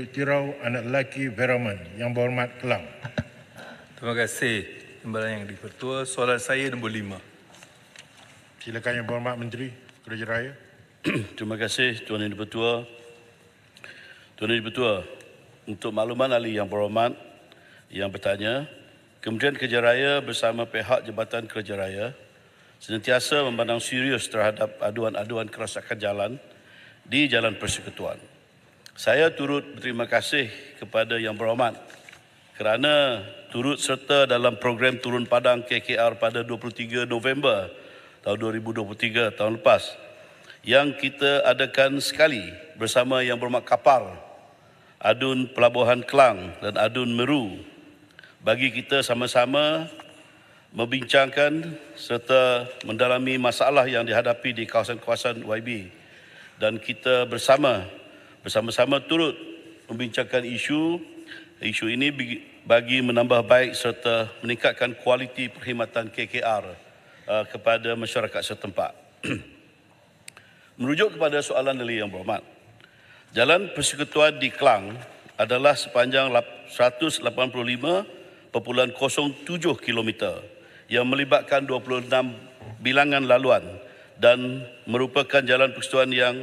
Tirau anak lelaki Veraman. Yang berhormat Kelang. Terima kasih Timbalan Yang di-Pertua. Soalan saya nombor 5. Silakan Yang Berhormat Menteri Kerja Raya. Terima kasih Tuan Yang di-Pertua. Tuan Yang di-Pertua, untuk makluman ahli yang berhormat yang bertanya, Kementerian Kerja Raya bersama pihak Jabatan Kerja Raya senantiasa memandang serius terhadap aduan-aduan kerosakan jalan di Jalan Persekutuan. Saya turut berterima kasih kepada Yang Berhormat kerana turut serta dalam program turun padang KKR pada 23 November tahun 2023 tahun lepas yang kita adakan sekali bersama Yang Berhormat Kapar, Adun Pelabuhan Kelang dan Adun Meru bagi kita sama-sama membincangkan serta mendalami masalah yang dihadapi di kawasan-kawasan YB, dan kita bersama-sama turut membincangkan isu ini bagi menambah baik serta meningkatkan kualiti perkhidmatan KKR kepada masyarakat setempat. Merujuk kepada soalan ahli yang berhormat, Jalan Persekutuan di Kelang adalah sepanjang 185.07 km yang melibatkan 26 bilangan laluan dan merupakan jalan persekutuan yang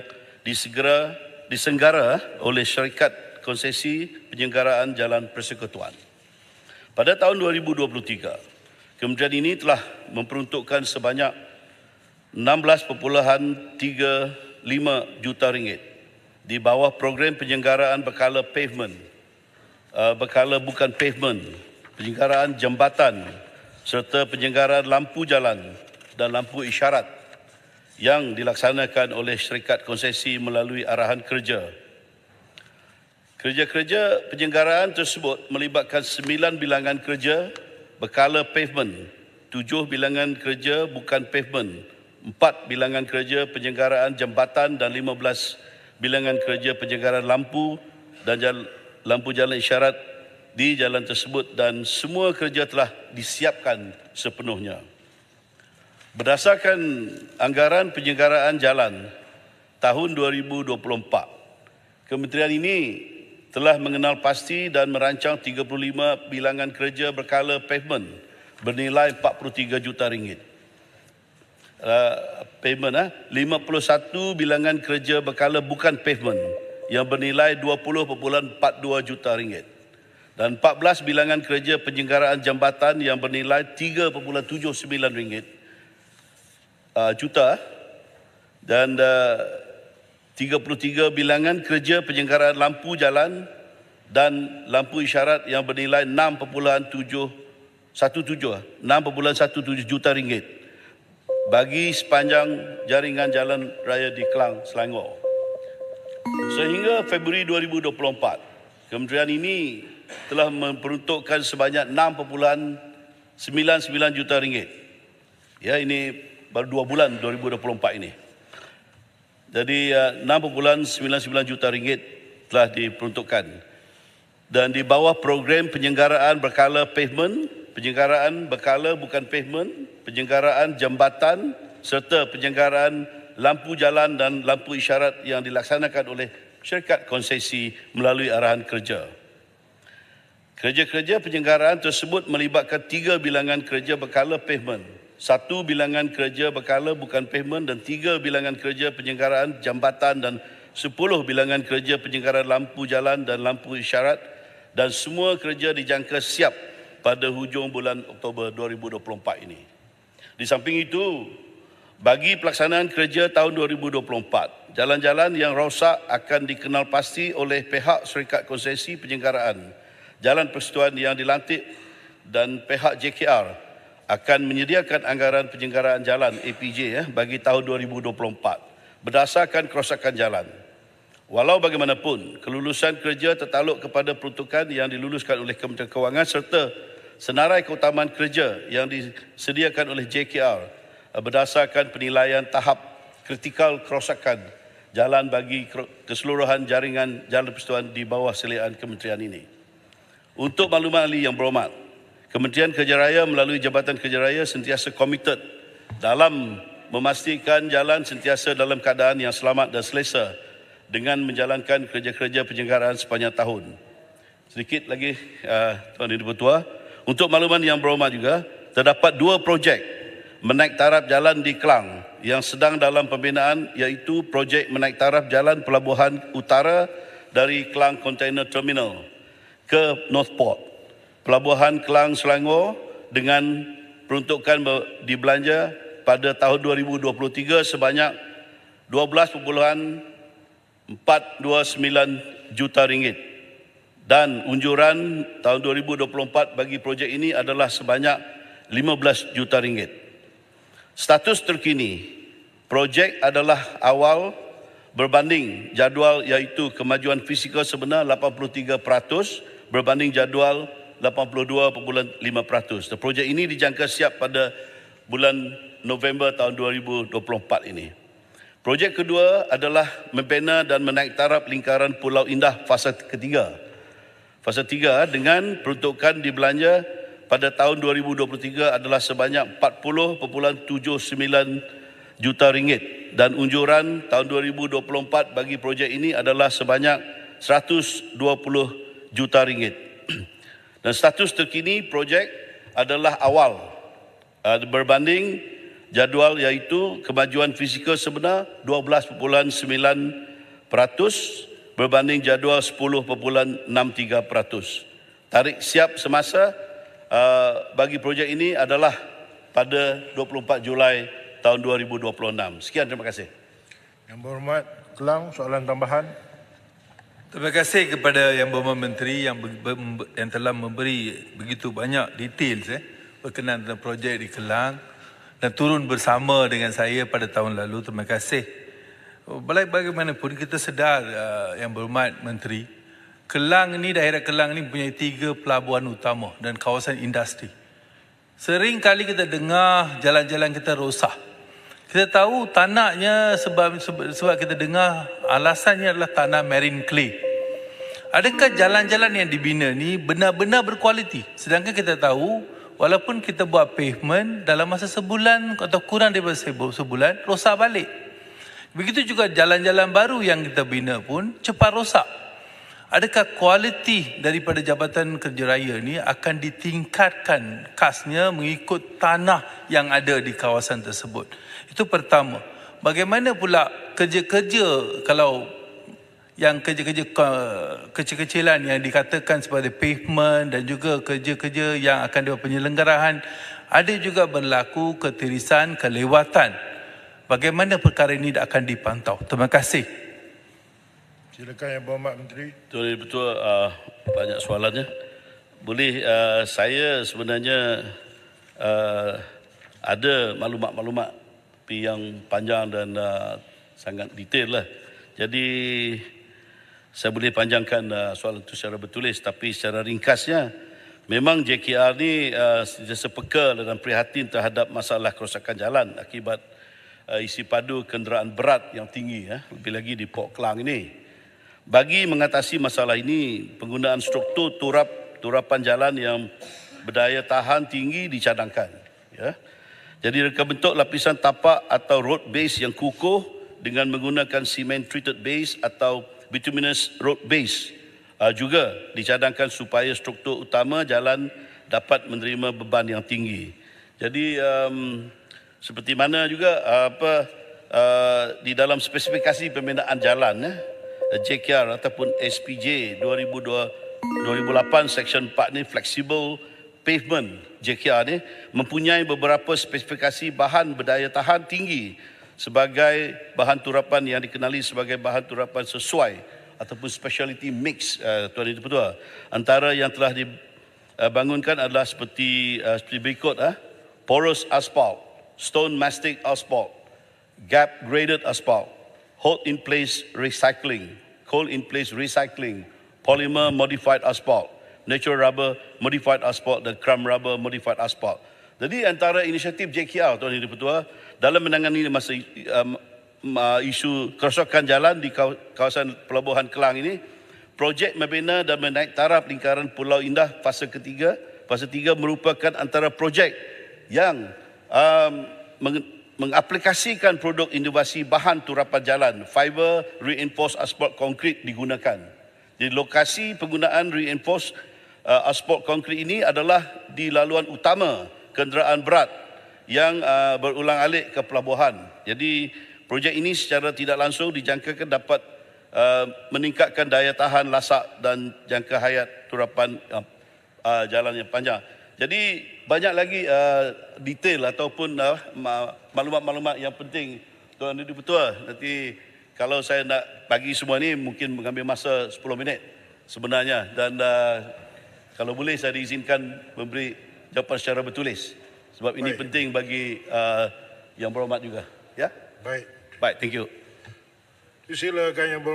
disenggara oleh Syarikat Konsesi Penyelenggaraan Jalan Persekutuan. Pada tahun 2023, kementerian ini telah memperuntukkan sebanyak 16.35 juta ringgit di bawah program penyelenggaraan berkala pavement, berkala bukan pavement, penyelenggaraan jambatan serta penyelenggaraan lampu jalan dan lampu isyarat yang dilaksanakan oleh Syarikat Konsesi melalui arahan kerja. Kerja-kerja penyelenggaraan tersebut melibatkan 9 bilangan kerja berkala pavement, 7 bilangan kerja bukan pavement, 4 bilangan kerja penyelenggaraan jambatan dan 15 bilangan kerja penyelenggaraan lampu dan lampu jalan isyarat di jalan tersebut, dan semua kerja telah disiapkan sepenuhnya. Berdasarkan anggaran penyelenggaraan jalan tahun 2024, kementerian ini telah mengenal pasti dan merancang 35 bilangan kerja berkala pavement bernilai 43 juta ringgit. 51 bilangan kerja berkala bukan pavement yang bernilai 20.42 juta ringgit. Dan 14 bilangan kerja penyelenggaraan jambatan yang bernilai 3.79 juta, dan 33 bilangan kerja penyelenggaraan lampu jalan dan lampu isyarat yang bernilai 6.17 juta ringgit bagi sepanjang jaringan jalan raya di Kelang, Selangor. Sehingga Februari 2024, kementerian ini telah memperuntukkan sebanyak 6.99 juta ringgit. Ya, ini baru 2 bulan 2024 ini. Jadi 6.99 juta ringgit telah diperuntukkan. Dan di bawah program penyelenggaraan berkala pavement, penyelenggaraan berkala bukan pavement, penyelenggaraan jambatan serta penyelenggaraan lampu jalan dan lampu isyarat yang dilaksanakan oleh Syarikat Konsesi melalui arahan kerja. Kerja-kerja penyelenggaraan tersebut melibatkan 3 bilangan kerja berkala pavement, 1 bilangan kerja berkala bukan pavement dan 3 bilangan kerja penyelenggaraan jambatan dan 10 bilangan kerja penyelenggaraan lampu jalan dan lampu isyarat, dan semua kerja dijangka siap pada hujung bulan Oktober 2024 ini. Di samping itu, bagi pelaksanaan kerja tahun 2024, jalan-jalan yang rosak akan dikenal pasti oleh pihak Syarikat Konsesi Penyelenggaraan Jalan Persekutuan yang dilantik, dan pihak JKR akan menyediakan anggaran penyelenggaraan jalan APJ bagi tahun 2024 berdasarkan kerosakan jalan. Walau bagaimanapun, kelulusan kerja tertakluk kepada peruntukan yang diluluskan oleh Kementerian Kewangan serta senarai keutamaan kerja yang disediakan oleh JKR berdasarkan penilaian tahap kritikal kerosakan jalan bagi keseluruhan jaringan jalan persekutuan di bawah seliaan kementerian ini. Untuk makluman ahli yang berhormat, Kementerian Kerja Raya melalui Jabatan Kerja Raya sentiasa komited dalam memastikan jalan sentiasa dalam keadaan yang selamat dan selesa dengan menjalankan kerja-kerja penyelenggaraan sepanjang tahun. Sedikit lagi Tuan Yang Dipertua, untuk makluman yang berhormat juga, terdapat 2 projek menaik taraf jalan di Kelang yang sedang dalam pembinaan, iaitu projek menaik taraf jalan Pelabuhan Utara dari Kelang Container Terminal ke Northport, Pelabuhan Kelang Selangor dengan peruntukan dibelanja pada tahun 2023 sebanyak 12.429 juta ringgit dan unjuran tahun 2024 bagi projek ini adalah sebanyak 15 juta ringgit. Status terkini, projek adalah awal berbanding jadual, iaitu kemajuan fizikal sebenar 83% berbanding jadual 82.5%. Projek ini dijangka siap pada bulan November tahun 2024 ini. Projek kedua adalah membina dan menaik taraf lingkaran Pulau Indah fasa ketiga. Fasa 3 dengan peruntukan dibelanja pada tahun 2023 adalah sebanyak 40.79 juta ringgit dan unjuran tahun 2024 bagi projek ini adalah sebanyak 120 juta ringgit. Dan status terkini projek adalah awal berbanding jadual, iaitu kemajuan fizikal sebenar 12.9% berbanding jadual 10.63%. Tarikh siap semasa bagi projek ini adalah pada 24 Julai tahun 2026. Sekian, terima kasih. Yang berhormat Kelang, soalan tambahan. Terima kasih kepada Yang Berhormat Menteri yang telah memberi begitu banyak details berkenaan dengan projek di Kelang dan turun bersama dengan saya pada tahun lalu. Terima kasih. Bagaimanapun kita sedar Yang Berhormat Menteri, Kelang ini, daerah Kelang ini mempunyai 3 pelabuhan utama dan kawasan industri. Sering kali kita dengar jalan-jalan kita rosak. Kita tahu tanahnya sebab kita dengar alasannya adalah tanah marine clay. Adakah jalan-jalan yang dibina ni benar-benar berkualiti? Sedangkan kita tahu walaupun kita buat pavement dalam masa sebulan atau kurang daripada sebulan rosak balik. Begitu juga jalan-jalan baru yang kita bina pun cepat rosak. Adakah kualiti daripada Jabatan Kerja Raya ni akan ditingkatkan khasnya mengikut tanah yang ada di kawasan tersebut? Itu pertama. Bagaimana pula kerja-kerja kalau yang kerja-kerja kecil-kecilan yang dikatakan sebagai pavement dan juga kerja-kerja yang akan dibuat penyelenggaraan, ada juga berlaku ketirisan, kelewatan. Bagaimana perkara ini akan dipantau? Terima kasih. Silakan Yang Berhormat Menteri. Betul, banyak soalannya. Boleh saya sebenarnya ada maklumat-maklumat yang panjang dan sangat detail lah. Jadi saya boleh panjangkan soalan itu secara bertulis, tapi secara ringkasnya memang JKR ni sentiasa peka dan prihatin terhadap masalah kerosakan jalan akibat isi padu kenderaan berat yang tinggi, lebih lagi di Port Klang ini. Bagi mengatasi masalah ini, penggunaan struktur turapan jalan yang berdaya tahan tinggi dicadangkan. Jadi reka bentuk lapisan tapak atau road base yang kukuh dengan menggunakan cement treated base atau bituminous road base juga dicadangkan supaya struktur utama jalan dapat menerima beban yang tinggi. Jadi seperti mana juga di dalam spesifikasi pembinaan jalan JKR ataupun SPJ 2008 Section 4 ni, flexible pavement JKR ni mempunyai beberapa spesifikasi bahan berdaya tahan tinggi sebagai bahan turapan yang dikenali sebagai bahan turapan sesuai ataupun specialty mix, Tuan Yang Dipertua. Antara yang telah dibangunkan adalah seperti berikut: porous asphalt, stone mastic asphalt, gap graded asphalt, hold in place recycling, cold in place recycling, polymer modified asphalt, natural rubber modified asphalt dan crumb rubber modified asphalt. Jadi antara inisiatif JKR, Tuan Yang Dipertua, dalam menangani masa isu kerosakan jalan di kawasan Pelabuhan Kelang ini, projek membina dan menaik taraf lingkaran Pulau Indah fasa ketiga. Fasa 3 merupakan antara projek yang mengaplikasikan produk inovasi bahan turapan jalan, fiber reinforced asphalt concrete digunakan. Di lokasi penggunaan reinforced asphalt concrete ini adalah di laluan utama kenderaan berat yang berulang-alik ke pelabuhan. Jadi projek ini secara tidak langsung dijangkakan dapat meningkatkan daya tahan lasak dan jangka hayat turapan jalan yang panjang. Jadi banyak lagi detail ataupun maklumat-maklumat yang penting Tuan Menteri Pertua. Nanti kalau saya nak bagi semua ni mungkin mengambil masa 10 minit sebenarnya, dan kalau boleh saya diizinkan memberi jawapan secara bertulis sebab ini penting bagi yang berhormat juga. Ya. Baik. Baik, thank you. Silakan yang berhormat.